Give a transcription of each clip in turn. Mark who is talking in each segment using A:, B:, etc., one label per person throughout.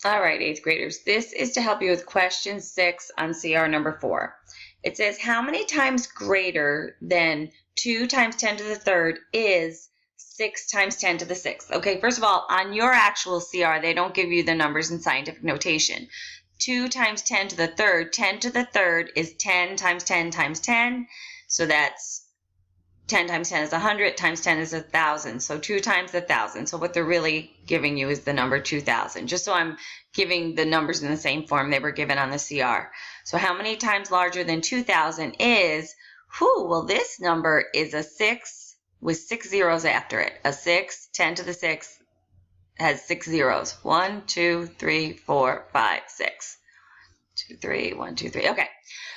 A: All right, 8th graders, this is to help you with question 6 on CR number 4. It says, how many times greater than 2 times 10 to the third is 6 times 10 to the sixth? Okay, first of all, on your actual CR, they don't give you the numbers in scientific notation. 2 times 10 to the third, 10 to the third is 10 times 10 times 10. So that's 10 times 10 is 100, times 10 is 1,000. So 2 times 1,000. So what they're really giving you is the number 2,000. Just so I'm giving the numbers in the same form they were given on the CR. So how many times larger than 2,000 is, well, this number is a 6 with 6 zeros after it. A 6, 10 to the 6 has 6 zeros. 1, 2, 3, 4, 5, 6. 2, 3, 1, 2, 3. Okay.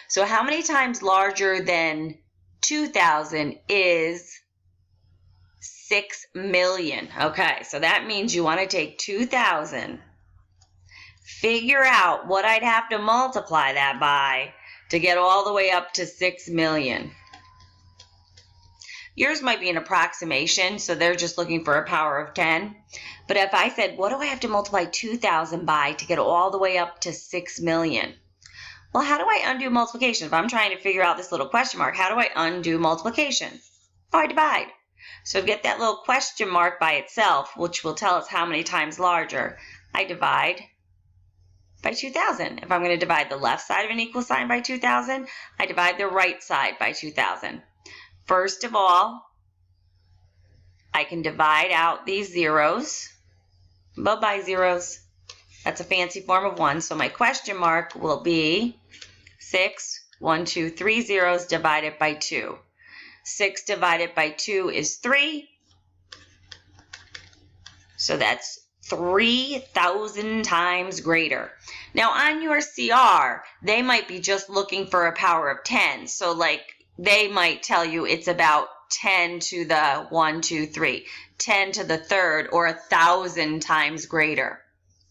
A: So how many times larger than 2,000 is 6 million. Okay, so that means you want to take 2,000, figure out what I'd have to multiply that by to get all the way up to 6 million. Yours might be an approximation, so they're just looking for a power of 10. But if I said, what do I have to multiply 2,000 by to get all the way up to 6 million? Well, how do I undo multiplication? If I'm trying to figure out this little question mark, how do I undo multiplication? Oh, I divide. So get that little question mark by itself, which will tell us how many times larger. I divide by 2,000. If I'm going to divide the left side of an equal sign by 2,000, I divide the right side by 2,000. First of all, I can divide out these zeros, but by zeros. That's a fancy form of 1. So my question mark will be 6, 1, 2, 3 zeros divided by 2. 6 divided by 2 is 3. So that's 3,000 times greater. Now on your CR, they might be just looking for a power of 10. So like they might tell you it's about 10 to the 1, 2, 3, 10 to the third, or 1,000 times greater.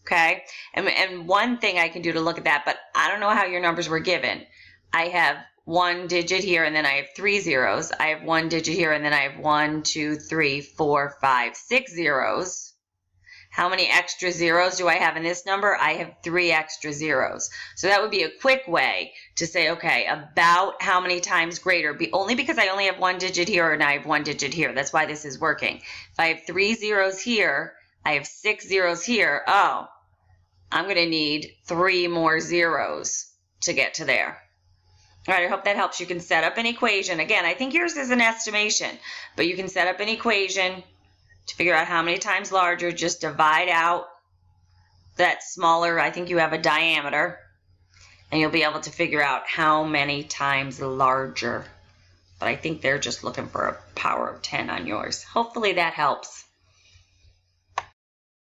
A: Okay, and one thing I can do to look at that, but I don't know how your numbers were given. I have 1 digit here and then I have 3 zeros. I have 1 digit here and then I have 1, 2, 3, 4, 5, 6 zeros. How many extra zeros do I have in this number? I have 3 extra zeros. So that would be a quick way to say, okay, about how many times greater, only because I only have 1 digit here and I have 1 digit here. That's why this is working. If I have 3 zeros here, I have 6 zeros here. Oh, I'm going to need 3 more zeros to get to there. All right, I hope that helps. You can set up an equation. Again, I think yours is an estimation, but you can set up an equation to figure out how many times larger. Just divide out that smaller, I think you have a diameter, and you'll be able to figure out how many times larger. But I think they're just looking for a power of 10 on yours. Hopefully that helps.